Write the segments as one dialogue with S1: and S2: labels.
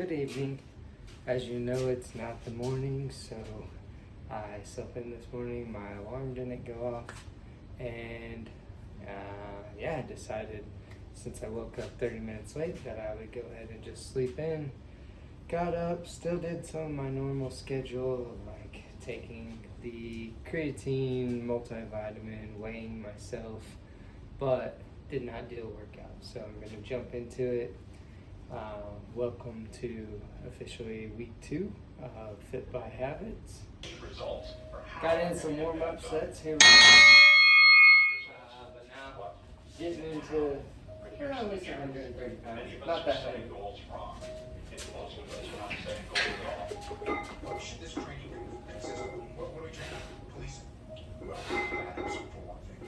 S1: Good evening. As you know, it's not the morning, so I slept in this morning. My alarm didn't go off, and I decided since I woke up 30 minutes late that I would go ahead and just sleep in. Got up, still did some of my normal schedule, like taking the creatine, multivitamin, weighing myself, but did not do a workout. So I'm going to jump into it. Welcome to officially week 2 of Fit by Habits. Got in some warm-up sets here. But now getting into at least 130 pounds. Not that heavy.
S2: What should this training consist of? What are we training? Policing? Well, perhaps for one thing.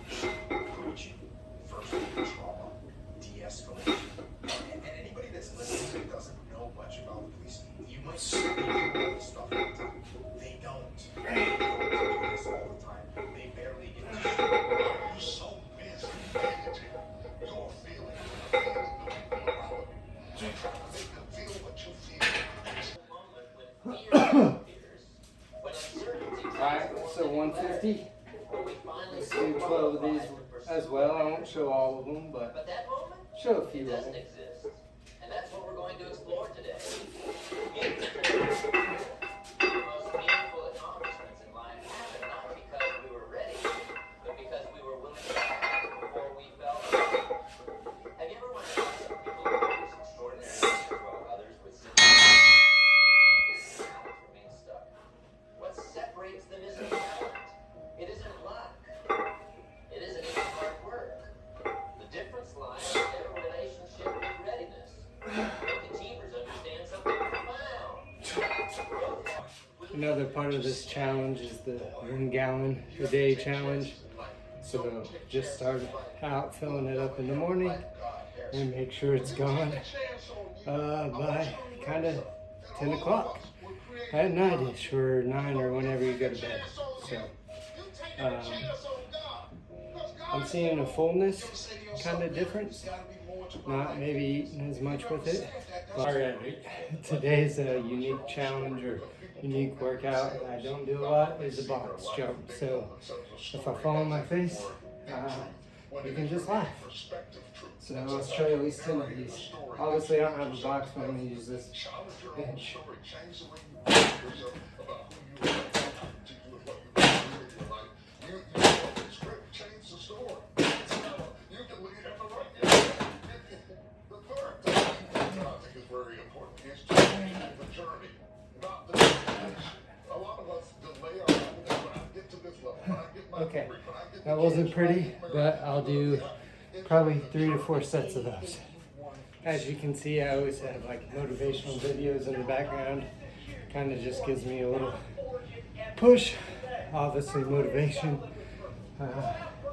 S2: Preaching. First aid trauma. De-escalation. And anybody that's listening that doesn't know much about the police, you might say they do all this stuff all the time. They don't. They don't do this all the time. They barely get to shit. You're so busy managing your feelings. You're trying to make them feel what you feel.
S1: Alright, so 150. Let's do 12 of these as well. I won't show all of them, but show a few of them.
S3: And that's what we're going to explore today. The most meaningful accomplishments in life happened not because we were ready, but because we were willing to act before we felt ready. Have you ever wondered why some people accomplish extraordinary things while others with similar talents remain stuck? What separates them isn't talent. It isn't luck. It isn't even hard work. The difference lies in their relationship with readiness. Making teamers understand something profound.
S1: Another part of this challenge is the 1 gallon a day challenge. So just start out filling it up in the morning and make sure it's gone by kind of 10 o'clock at night-ish or 9 or whenever you go to bed. So I'm seeing a fullness kind of difference, not maybe eating as much with it. Alright, today's a unique challenge or unique workout that I don't do a lot is a box jump. So if I fall on my face, you can just laugh. So let's try at least 10 of these. Obviously I don't have a box, but I'm going to use this bench. Okay, that wasn't pretty, but I'll do probably 3 to 4 sets of those. As you can see, I always have like motivational videos in the background. Kind of just gives me a little push. Obviously motivation,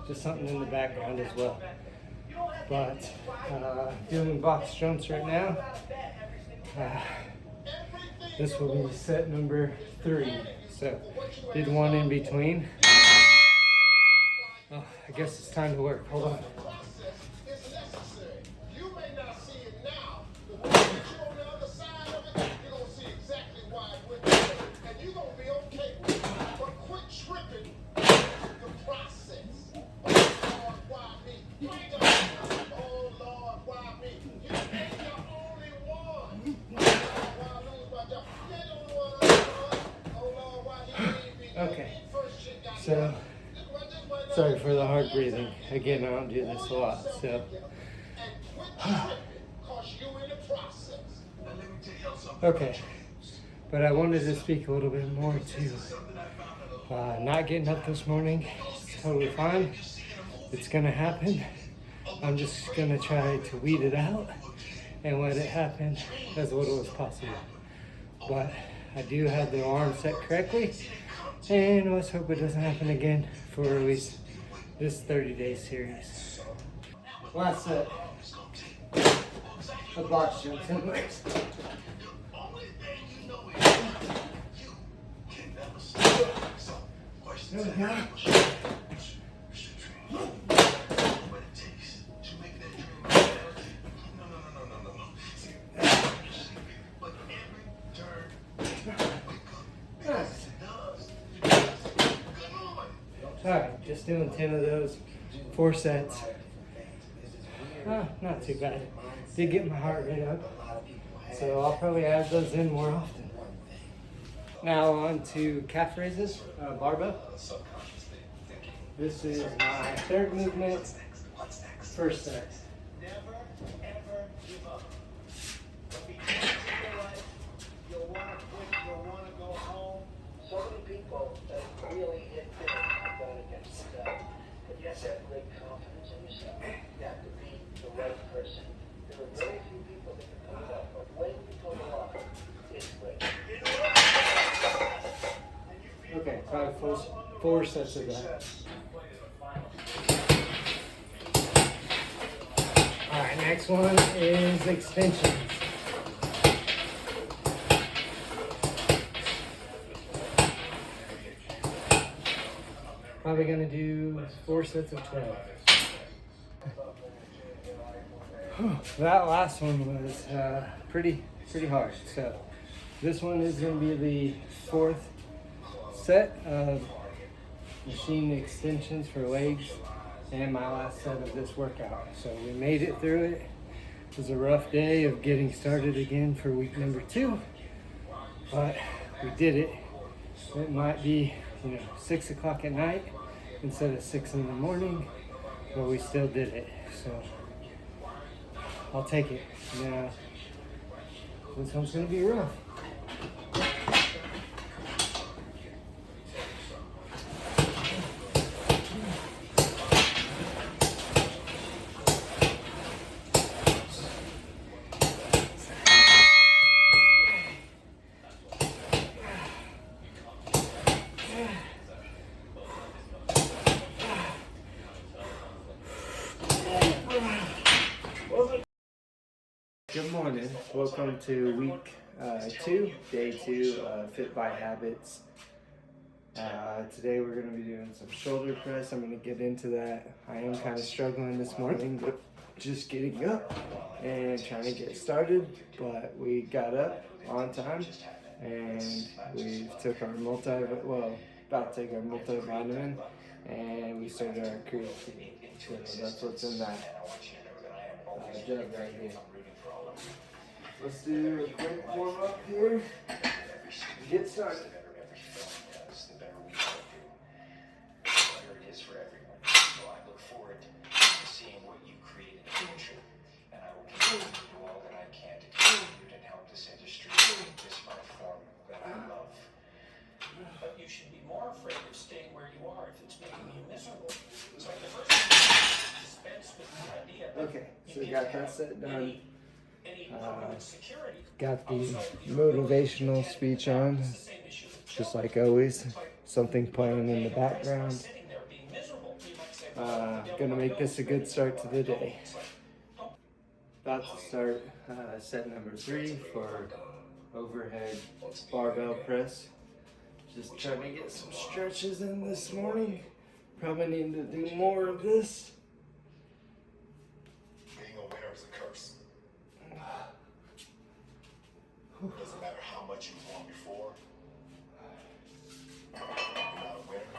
S1: just something in the background as well. But doing box jumps right now. This will be set number 3. So did 1 in between. Oh, I guess it's time to work. Hold on. Okay, so sorry for the hard breathing. Again, I don't do this a lot, so. Okay, but I wanted to speak a little bit more to not getting up this morning. It's totally fine. It's gonna happen. I'm just gonna try to weed it out and let it happen as little as possible. But I do have the alarm set correctly, and let's hope it doesn't happen again for at least this 30-day series. Last set of box jumps and legs. There we go. Alright, just doing 10 of those, 4 sets. Not too bad. Did get my heart rate up, so I'll probably add those in more often. Now on to calf raises, barbell. This is my third movement, first set.
S2: Never, ever give up. There'll be times in your life you'll want to quit, you'll want to go home.
S4: So many people that really hit big going against that. But you have to have great confidence in yourself. You have to be the right person. There are very few people that can pull it off, but when you pull it off, it's great.
S1: Okay, probably 4 sets of that. Alright, next one is extensions. Probably gonna do 4 sets of 12. That last one was pretty hard. So this one is gonna be the 4th set of machine extensions for legs and my last set of this workout. So we made it through it. It was a rough day of getting started again for week number 2, but we did it. It might be 6 o'clock at night instead of 6 in the morning, but we still did it. So I'll take it. Now this one's gonna be rough. Good morning. Welcome to week 2, day 2 of Fit by Habits. Today we're going to be doing some shoulder press. I'm going to get into that. I am kind of struggling this morning, but just getting up and trying to get started. But we got up on time and we took our about to take our multivitamin, and we started our creatine. So that's what's in that jug right here. Let's do a quick warm up here. Get started.
S2: The better we can do. The better it is for everyone. So I look forward to seeing what you create in the future. And I will continue to do all that I can to contribute and help this industry in this art form that I love. But you should be more afraid of staying where you are if it's making you miserable. So the first thing is dispense with the idea.
S1: Okay, so we got that set done.
S2: Security.
S1: Got the motivational speech on, just like always. Something playing in the background. Gonna make this a good start to the day. About to start set number 3 for overhead barbell press. Just trying to get some stretches in this morning. Probably need to do more of this.
S2: Being a winner is a curse. Doesn't matter how much you've won before. You're not a winner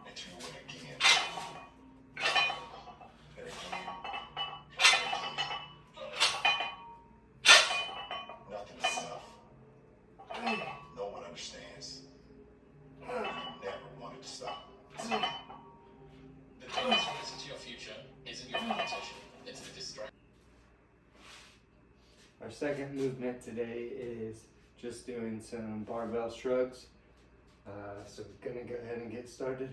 S2: until you win again. And again. Nothing is enough. No one understands. You never wanted to stop.
S5: The difference to your future isn't your competition, it's the distraction.
S1: Our second movement today is just doing some barbell shrugs. So we're gonna go ahead and get started.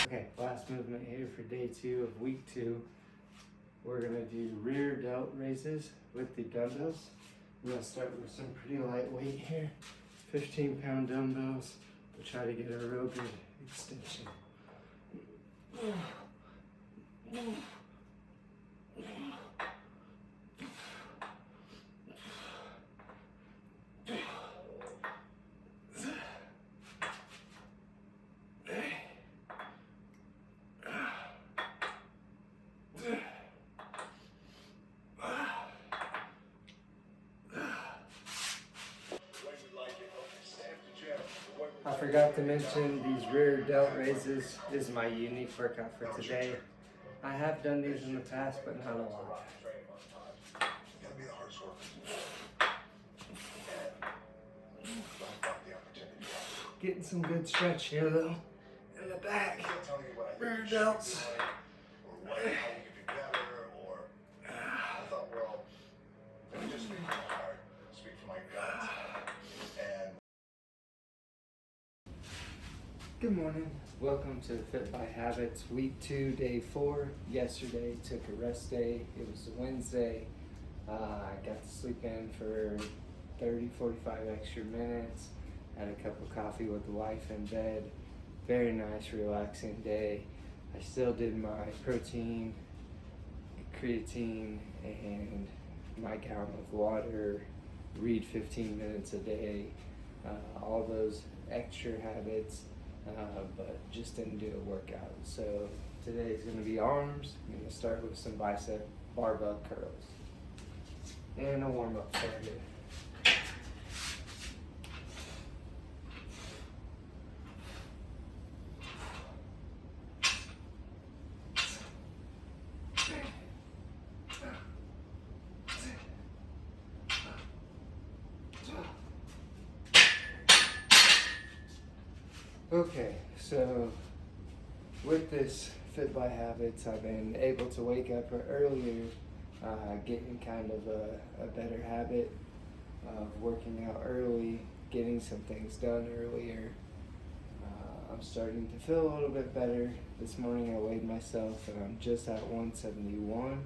S1: Okay, last movement here for day 2 of week 2. We're gonna do rear delt raises with the dumbbells. I'm gonna start with some pretty lightweight here, 15-pound dumbbells, to try to get a real good extension. forgot to mention these rear delt raises is my unique workout for today. I have done these in the past, but not a lot.
S2: You gotta be the hardest worker. Don't fuck the opportunity.
S1: Getting some good stretch here though, in the back.
S2: I'm not telling you what I think
S1: Rear
S2: you should be
S1: delts.
S2: doing, or how you could be better, or I thought, well, let me just speak from my heart, speak from my gut, and
S1: Good morning. Welcome to Fit by Habits, week 2, day 4. Yesterday took a rest day. It was a Wednesday. I got to sleep in for 30-45 extra minutes. Had a cup of coffee with the wife in bed. Very nice, relaxing day. I still did my protein, creatine, and my gallon of water. Read 15 minutes a day. All those extra habits. But just didn't do a workout. So today is going to be arms. I'm going to start with some bicep barbell curls and a warm-up target. Okay, so with this Fit by Habits, I've been able to wake up earlier, getting kind of a better habit of working out early, getting some things done earlier. I'm starting to feel a little bit better. This morning I weighed myself and I'm just at 171,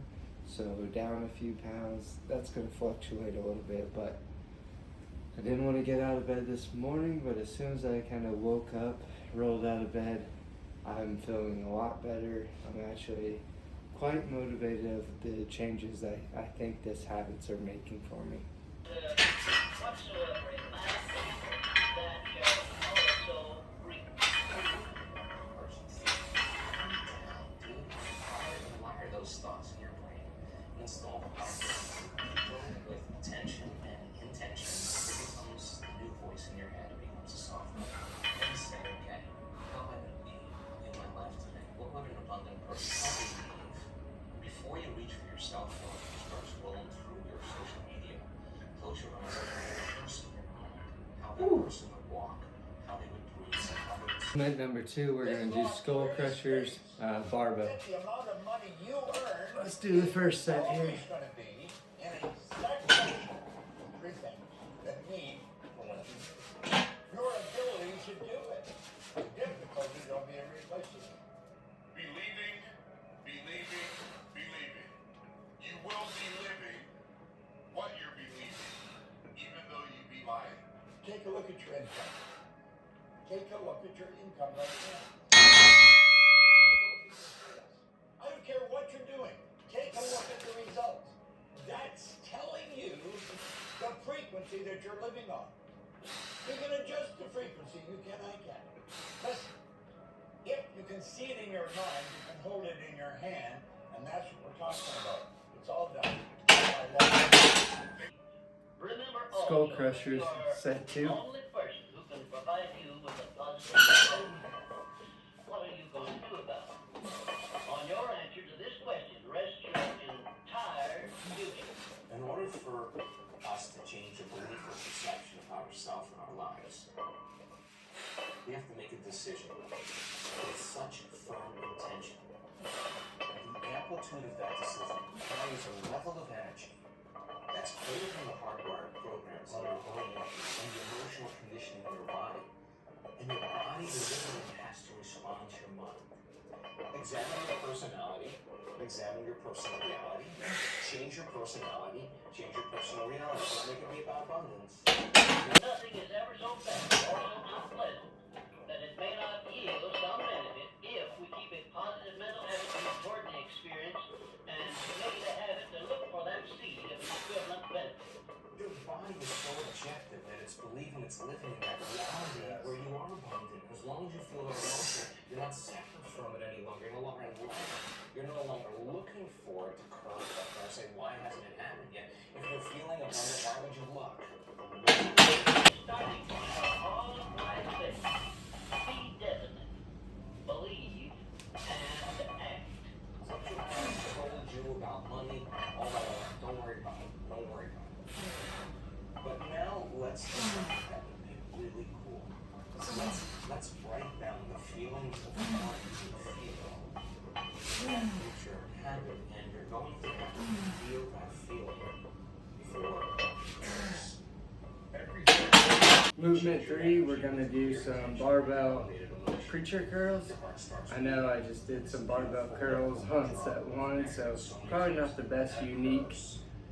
S1: so down a few pounds. That's going to fluctuate a little bit, but I didn't want to get out of bed this morning, but as soon as I kind of woke up, rolled out of bed, I'm feeling a lot better. I'm actually quite motivated of the changes that I think this habits are making for me.
S4: Whatsoever it matters that also
S3: Wire those thoughts in your brain. Install the power with attention and intention. It becomes the new voice in your head. It becomes a software. And you say, okay, how am I going to be in my life today? What would an abundant person believe? Before you reach for your cell phone, you start scrolling through your social media. Close your eyes and imagine a person in your mind. How that person would walk, how they would breathe, how they would speak.
S1: Movement number 2, we're going to do skull crushers, barbell.
S2: the amount of money you earn.
S1: Let's do the first set here.
S2: Always going to be in exactly 3 things that need for women. Your ability to do it. The difficulty don't be replacing it. Believing, believing, believing. You will be living what you're believing, even though you be lying. Take a look at your income. Take a look at your income right now. Take a look at your sales. I don't care what you're doing. Take a look at the results. That's telling you the frequency that you're living on. You can adjust the frequency. You can, I can. Listen, if you can see it in your mind, you can hold it in your hand, and that's what we're talking about. It's all done.
S4: remember
S1: Skull
S4: also,
S1: crushers,
S4: you are
S1: set 2.
S4: the only person who can provide you with a positive result. What are you going to do about it? On your answer to this question rests your entire future.
S3: In order for us to change the belief or perception of ourselves and our lives, we have to make a decision with such firm intention. And the amplitude of that decision carries a level of energy that's greater than the hardwired programs in your brain and the emotional conditioning of your body. And your body literally has to respond to your mind. Examine your personality, examine your personal reality, change your personality, change your personal reality. Don't make it be about abundance.
S4: Nothing is ever so bad or so unpleasant that it may not yield some benefit if we keep a positive mental attitude toward the experience and make it a habit to look for that seed of an equivalent benefit.
S3: Your body is so objective that it's believing it's living in that reality where you are abundant. As long as you feel that emotion, you're not separate from it any longer. You're no longer in love. You're no longer looking for it to curve up or say, why hasn't it happened yet? If you're feeling abundant, why would you look?
S4: Starting point are all right things.
S1: movement 3, we're gonna do some barbell preacher curls. I know I just did some barbell curls on set 1, so probably not the best unique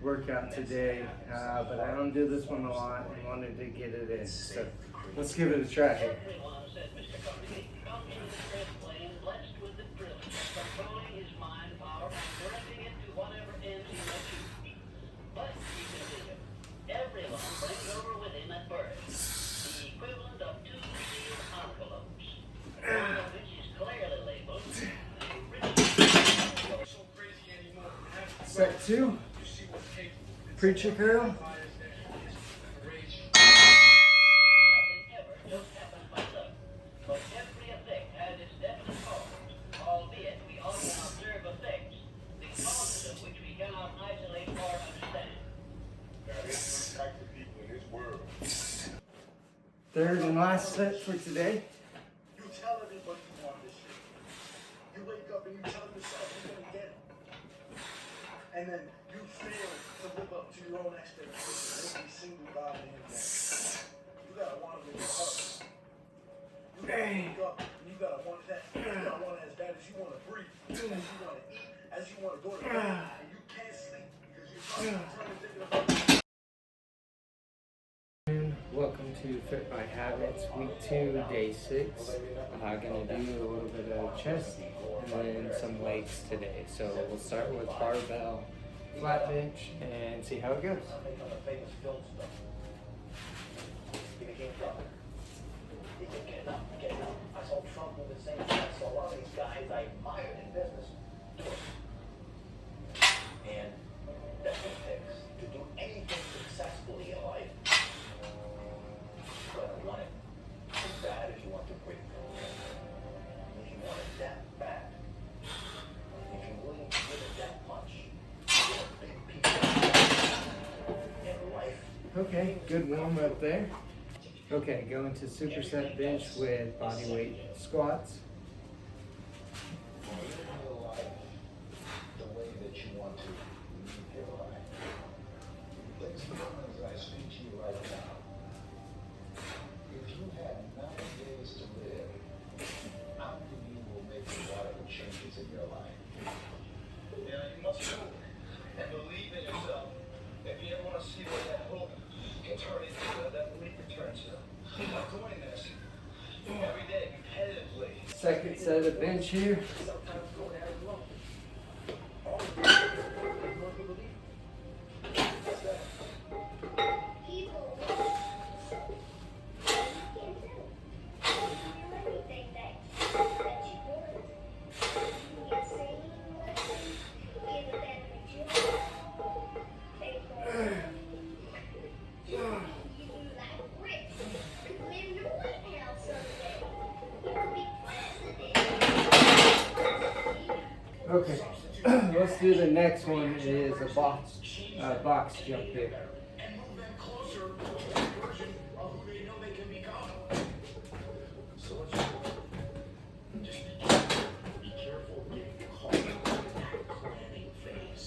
S1: workout today, but I don't do this one a lot and wanted to get it in. So let's give it a try here.
S4: Everyone, said Mr. Carnegie, comes into the stress plane blessed with the privilege of controlling his mind power and directing it to whatever ends he may choose. But he continued, everyone brings over with him at birth the equivalent of 2 sealed envelopes, one of which is clearly labeled
S2: So crazy anymore.
S1: Set 2, preacher curl.
S4: nothing ever just happens by luck. But every effect has its definite cause, albeit we often observe effects, the causes of which we cannot isolate or understand.
S2: There's type of people in this world.
S1: Third and last set for today.
S2: You tell everybody you want this shit. You wake up and you tell yourself you're gonna get it. And then you fail to live up to your own expectations every single goddamn day. You gotta want it in your heart. You gotta wake up and you gotta want that. You gotta want it as bad as you wanna breathe, as you wanna eat, as you wanna go to bed, and you can't sleep because you're constantly thinking about it.
S1: Welcome to Fit by Habits, week 2, day 6. Gonna do a little bit of chest and then some legs today. So we'll start with barbell flat bench and see how it goes.
S4: Become a famous film star. He became Trump. He kept getting up. I saw Trump do the same thing. I saw a lot of these guys I admired in business do it. And that's what it takes to do anything successfully in life. You gotta want it as bad as you want to breathe. If you want it that bad, if you're willing to give it that much, you're a big piece in life.
S1: Okay, good warm up there. Okay, go into superset bench with body weight squats.
S2: Live your life the way that you want to live your life. Ladies and gentlemen, as I speak to you right now, if you had 9 days to live, how many of you will make radical changes in your life? Yeah, you must do it. And believe in yourself. If you ever want to see what that hope can turn into, that belief can turn to. I'm doing this every day, competitively.
S1: Second set of bench here.
S4: Sometimes going out alone. All of it. You want to believe? What's that?
S6: People can do anything that you want. You can sing, get a better job, you do like bricks, live in the White House someday. You can be president.
S1: Okay, let's do the next one. It is a box jump here.
S2: And move them closer to that version of who they know they can become. So let's just be careful getting caught in that planning phase.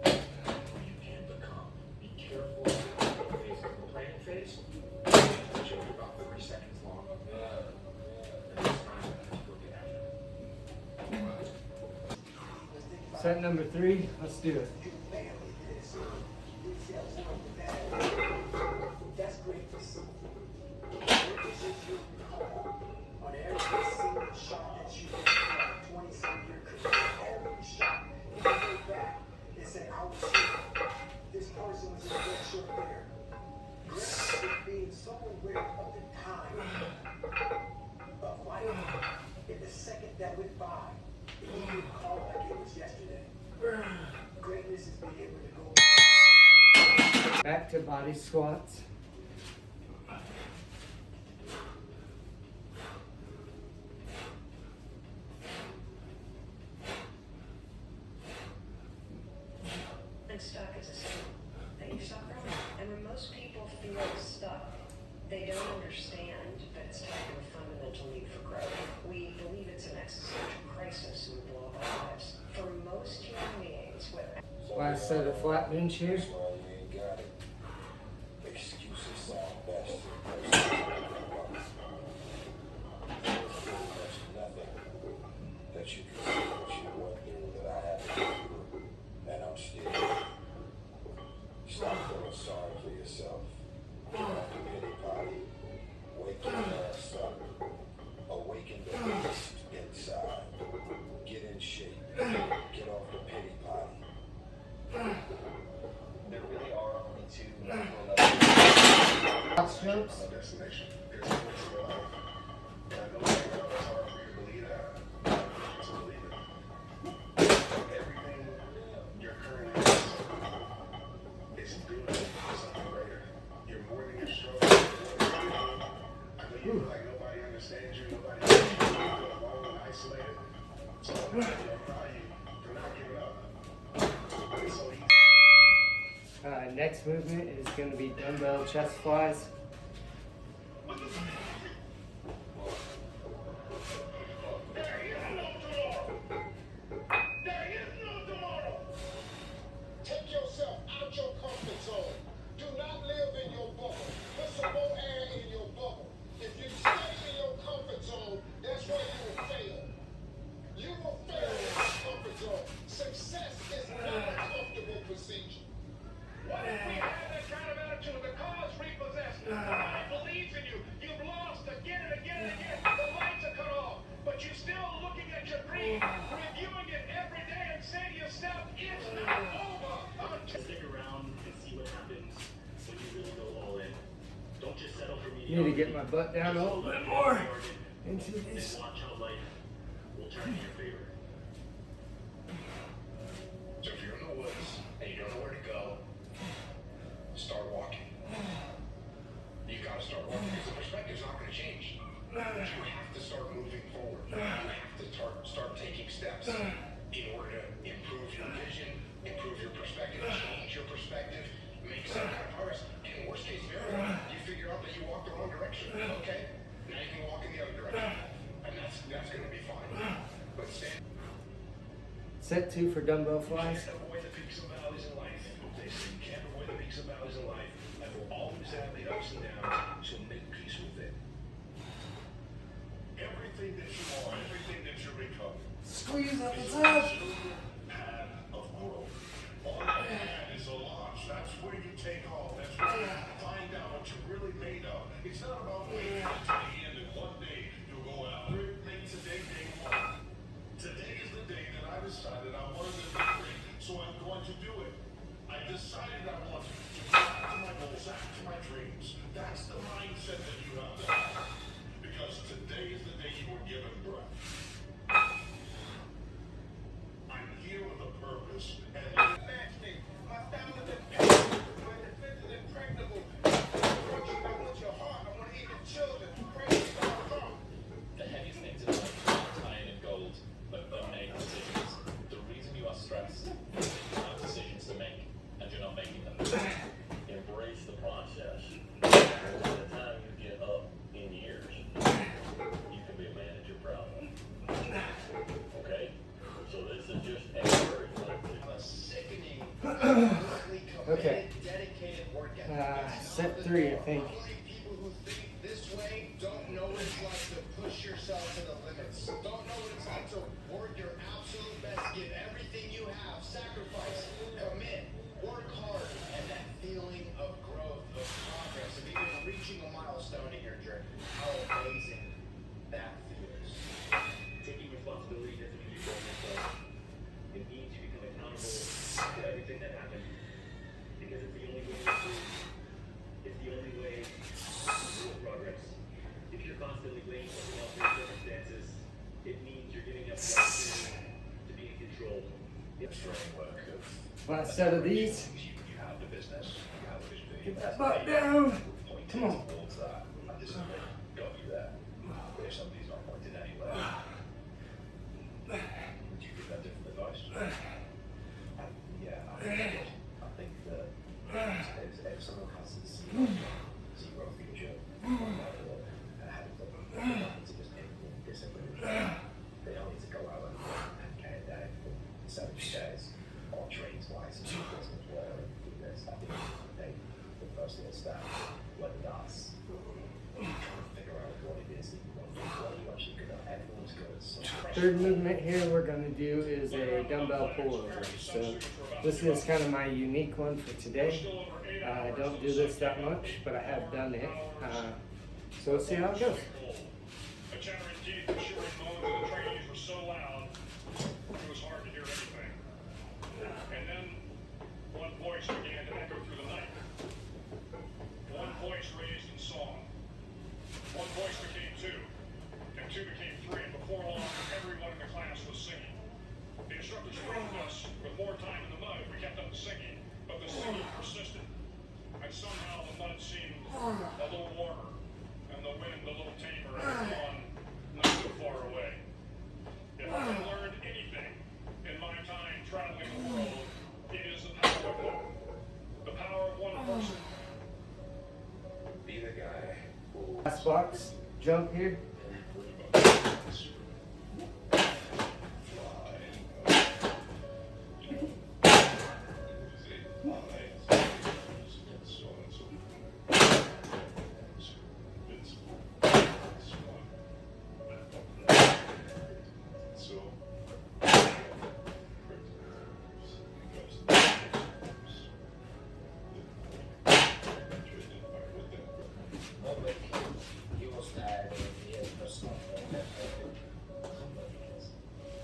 S2: Who you can become. Be careful of the phase of the planning phase. It's usually about 3 seconds long. And it's time to go get after it.
S1: Set number 3, let's do it.
S2: That's great to see. Greatness is you on every single shot that you hit in a 20-some-year career. Every shot, you can go back and say, I was here. This person was in a red shirt there. Greatness is being so aware of the time of life in the second that went by. You can call it like it was yesterday. Greatness is being able to go
S1: Back to body squats.
S7: And stuck is a skill that you suck from. And when most people feel stuck, they don't understand that it's tied to a fundamental need for growth. We believe it's an existential crisis in the blow of our lives. For most human beings, what
S1: Last set of flat bench here.
S2: Well, you ain't got it. Excuses sound best.
S1: Next movement is going to be dumbbell chest flies.
S2: Take yourself out your comfort zone. Do not live in your bubble. Put some more air in your bubble. If you stay in your comfort zone, that's where you will fail. You will fail in your comfort zone. Success is not a comfortable procedure. What if we had that kind of attitude? The cause repossessed. Nobody believes in you. You've lost again and again and again. The lights are cut off. But you're still looking at your dream, reviewing it every day and saying to yourself, it's not over.
S8: Stick around and see what happens when you really go all in. Don't just settle for me.
S1: Need to get my butt down a little bit more into
S8: And
S1: this.
S8: watch how life will turn in your favor.
S2: So if you're in the woods and you don't know where to go, start walking. You gotta start walking because the perspective's not gonna change. You have to start moving forward. You have to start taking steps in order to improve your vision, improve your perspective, change your perspective, make some kind of progress. And worst case scenario, you figure out that you walked the wrong direction. Okay, now you can walk in the other direction, and that's gonna be fine. But stand.
S1: Set 2 for dumbbell flies.
S8: Can't avoid the peaks and valleys in life. They say you can't avoid the peaks and valleys in life. Life will always have the ups and downs, so make peace with it.
S2: Everything that you are, everything that you become,
S1: Squeeze up the
S2: is
S1: top.
S2: a path of growth. On that path is a launch. That's where you take off. That's where you find out what you're really made of. It's not about waiting until the end and one day you'll go out. Make today day one. Today is the day that I decided I wanted to be great, so I'm going to do it. I decided I want to go after my goals, after my dreams. That's the mindset that you have to have. Because today is the day you were given breath. I'm here with a purpose, and imagining my family is my defense is impregnable. I want your heart. I want to eat your children. Praise God.
S5: The heaviest things in life are iron and gold, but make decisions. The reason you are stressed is that you have decisions to make, and you're not making them.
S8: Embrace the process. By the time you get up in years, you can be a manager proudly. Okay? So this is just a very
S2: A sickening, completely
S1: Okay.
S2: committed, dedicated work ethic.
S1: Set 3, I think.
S2: Only people who think this way don't know what it's like to push yourself to the limits. Don't know what it's like to work your absolute best, give everything you have, sacrifice, commit, work hard, and that feeling of growth, of progress, of even reaching a milestone in your journey. How amazing that feels.
S8: taking responsibility doesn't mean you don't yourself. It means you become accountable for everything that happened. Because it's the only way to improve. It's the only way to do progress. If you're constantly blaming something else for your circumstances, it means you're giving up the opportunity to be in control.
S2: It's framework of
S1: Last set of these.
S2: you have the business, you have the vision.
S1: Get that butt down.
S2: Pointed
S1: Come on.
S2: towards that, and this is what got you there. But if somebody's not pointed anywhere, would you give that different advice?
S9: Yeah, I think that if someone has zero future, and have nothing to just implement discipline, they don't need to go out and carry that for 70 days or trains wise and do business whatever and do this. I think they the first thing is that whether that's trying to figure out what it is that you want to do, what you actually good at. Everyone's good at something.
S1: Third movement here we're going to do is a dumbbell pullover. So this is kind of my unique one for today. I don't do this that much, but I have done it. So let's see how it goes.
S2: A chattering teeth, the shivering moans of the trainees were so loud, it was hard to hear anything. And then one voice began to echo through the night. One voice raised in song. One voice became two, and two became three, and before long, everyone in the class was singing. The instructors threatened us with more time in the mud if we kept up the singing, but the singing persisted. And somehow the mud seemed a little warmer, and the wind a little tamer, and the dawn not so far away. If I learned anything
S1: Last box, jump here.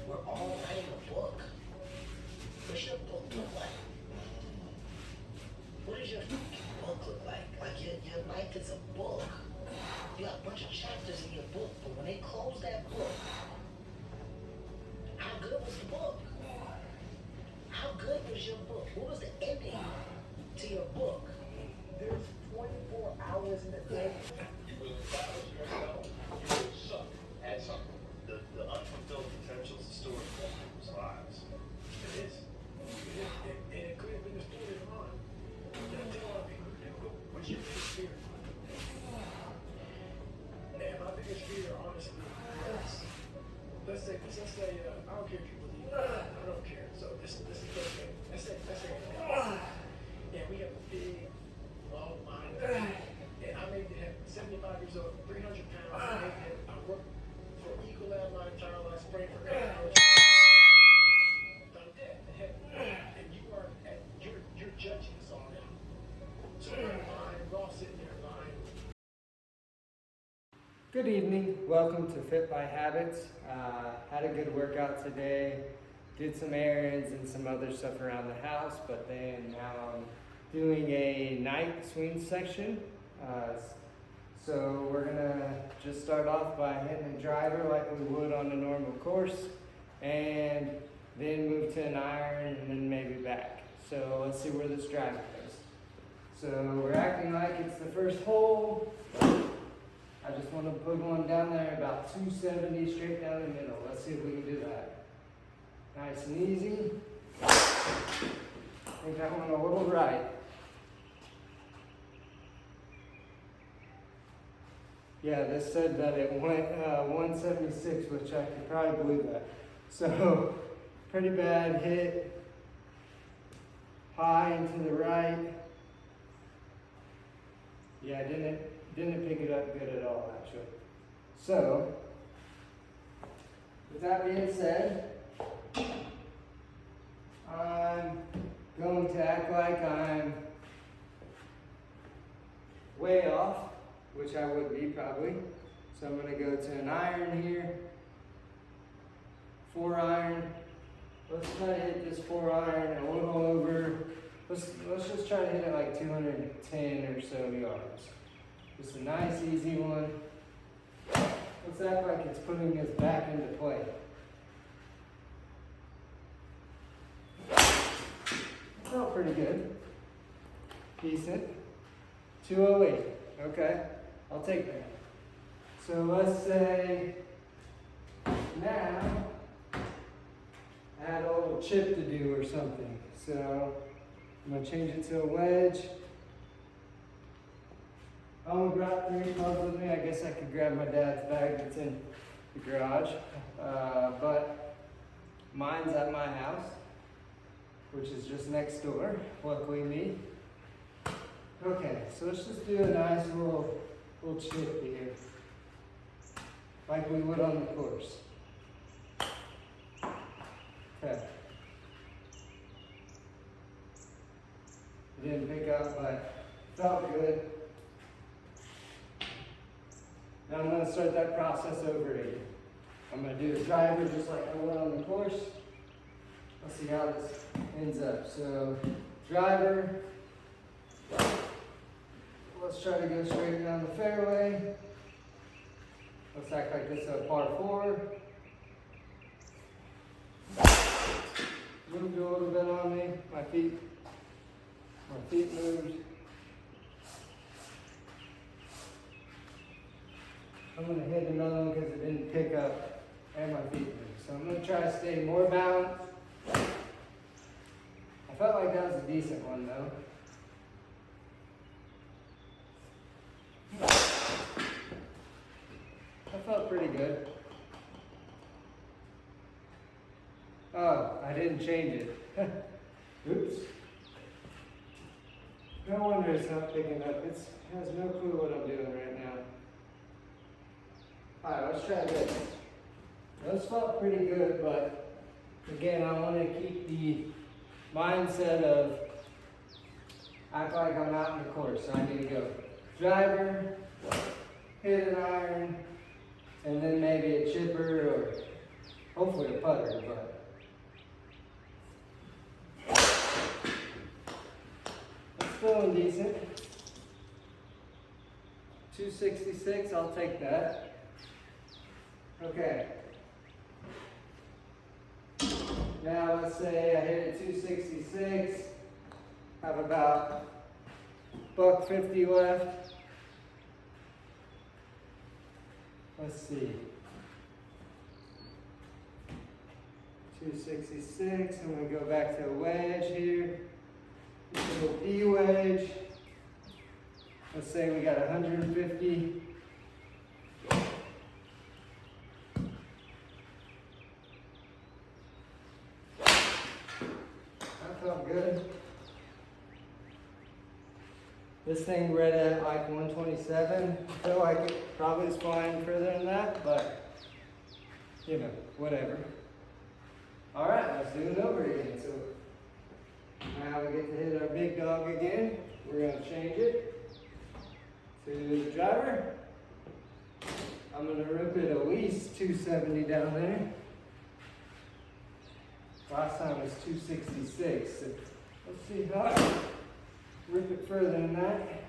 S4: We're all writing a book. What's your book look like? What does your book look like? Like your life is a book. You got a bunch of chapters in your book, but when they close that book, how good was the book? How good was your book? What was the ending to your book? There's 24 hours in the day.
S8: You will establish yourself. You will suck at something. The unfulfilled potential is the story of most people's lives.
S4: It is. And it could have been the story of mine. And I tell a lot of people, what's your biggest fear? And my biggest fear, honestly, is, let's say, I don't care if you believe it. I don't care. So this is okay. Let's say, yeah, we have a big, long line. And I made it at 75 years old, 300 pounds. I worked for equal out my entire life, spraying for college. I'm dead. And you're judging us all now. So we're in line, we're all sitting there in line.
S1: Good evening. Welcome to Fit by Habits. Had a good workout today. Did some errands and some other stuff around the house, but then now I'm doing a night swing section. So we're gonna just start off by hitting a driver like we would on a normal course, and then move to an iron and then maybe back. So let's see where this driver goes. So we're acting like it's the first hole. I just want to put one down there about 270 straight down the middle. Let's see if we can do that. Nice and easy. I think that one a little right. Yeah, this said that it went 176, which I could probably believe that. So, pretty bad hit. High and to the right. Yeah, didn't pick it up good at all, actually. So, with that being said, I'm going to act like I'm way off, which I would be probably. So I'm going to go to an iron here, 4 iron. Let's try to hit this 4 iron a little over. Let's just try to hit it like 210 or so yards. Just a nice easy one. Let's act like it's putting us back into play. Felt pretty good. Decent. 208. Okay. I'll take that. So let's say now I had a little chip to do or something. So I'm going to change it to a wedge. I only brought 3 clubs with me. I guess I could grab my dad's bag that's in the garage. But mine's at my house, which is just next door. Luckily me. Okay, so let's just do a nice little chip here, like we would on the course. Okay. Didn't pick up, but felt good. Now I'm going to start that process over again. I'm going to do the driver just like I would on the course. Let's see how this ends up. So, driver. Let's try to go straight down the fairway. Let's act like this is a par 4. Moved a little bit on me. My feet moved. I'm going to hit another one because it didn't pick up and my feet moved. So I'm going to try to stay more balanced. I felt like that was a decent one though. Oh, I didn't change it. Oops. No wonder it's not picking up. It has no clue what I'm doing right now. Alright, let's try this. Those felt pretty good, but again, I want to keep the mindset of act like I'm out in the course. So I need to go driver, hit an iron, and then maybe a chipper or hopefully a putter, but it's feeling decent. 266, I'll take that. Okay. Now let's say I hit it 266, have about $1.50 left. Let's see. 266, I'm going to go back to a wedge here. This little D wedge. Let's say we got 150. That felt good. This thing read at like 127. I feel like it probably is flying further than that, but you know, whatever. All right, let's do it over again. So now we get to hit our big dog again. We're gonna change it to the driver. I'm gonna rip it at least 270 down there. Last time was 266. So let's see how I rip it further than that.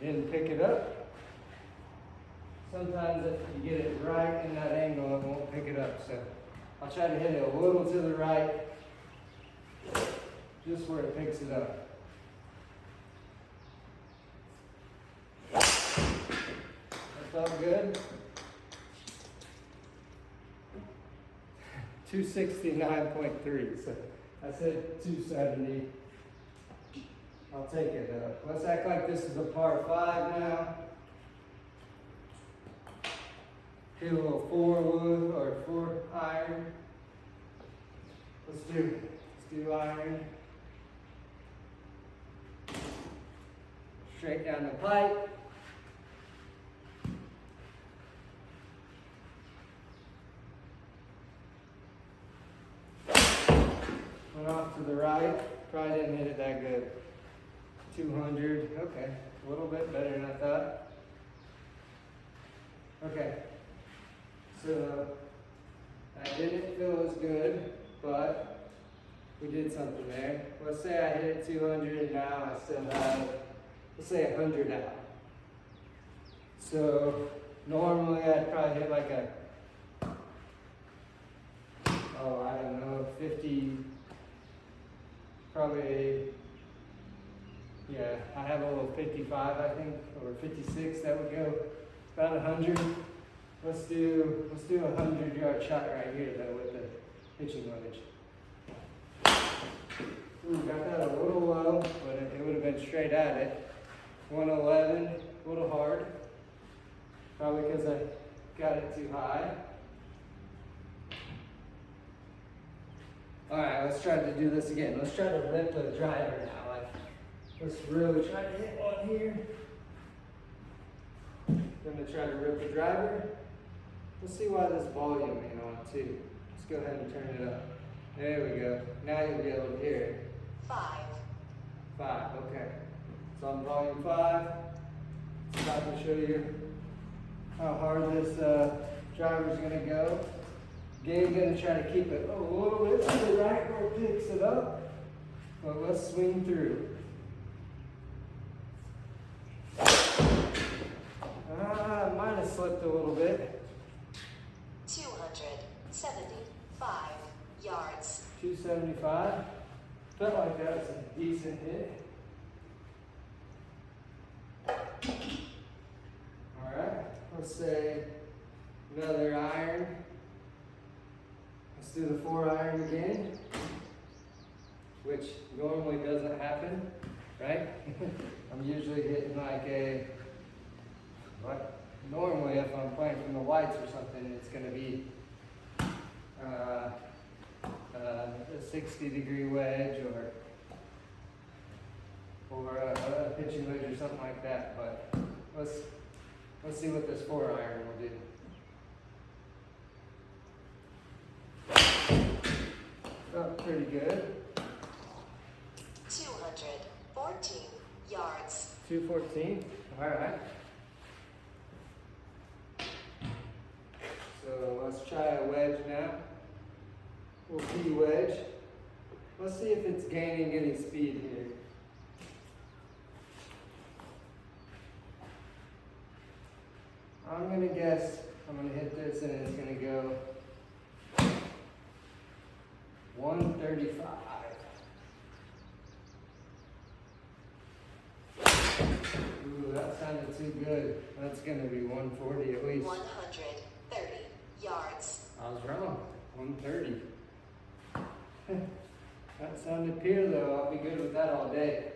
S1: Didn't pick it up. Sometimes if you get it right in that angle, it won't pick it up. So I'll try to hit it a little to the right, just where it picks it up. That felt good. 269.3. So I said 270. I'll take it. Let's act like this is a par 5 now. Hit a little 4 wood or 4 iron. Let's do iron. Straight down the pipe. Went off to the right. Probably didn't hit it that good. 200. Okay, a little bit better than I thought. Okay. So I didn't feel as good, but we did something there. Let's say I hit 200 and now I still have, let's say 100 out. So normally I'd probably hit like a, oh, I don't know, 50, probably, yeah, I have a little 55, I think, or 56, that would go about 100. Let's do a 100-yard shot right here though with the pitching wedge. Ooh, got that a little low, but it would have been straight at it. 111, a little hard. Probably because I got it too high. All right, let's try to do this again. Let's try to rip the driver now. Like, let's really try to hit one here. Gonna try to rip the driver. Let's see why this volume ain't on too. Let's go ahead and turn it up. There we go. Now you'll be able to hear it.
S7: 5.
S1: 5, okay. So on volume 5, it's about to show you how hard this driver's gonna go. Again, gonna try to keep it a little bit to the right where it picks it up. But let's swing through. Mine has slipped a little bit.
S7: 275 yards.
S1: 275. Felt like that was a decent hit. Alright, let's say another iron. Let's do the 4 iron again. Which which normally doesn't happen, right? I'm usually hitting like normally if I'm playing from the whites or something, it's going to be a 60-degree wedge or a pitching wedge or something like that. But let's see what this 4-iron will do. Felt pretty good.
S10: 214 yards.
S1: 214. All right. So let's try a wedge now. Little P wedge. Let's see if it's gaining any speed here. I'm gonna guess I'm gonna hit this and it's gonna go 135. Ooh, that sounded too good. That's gonna be 140 at least.
S10: 130 yards.
S1: I was wrong. 130. That sounded pure though. I'll be good with that all day.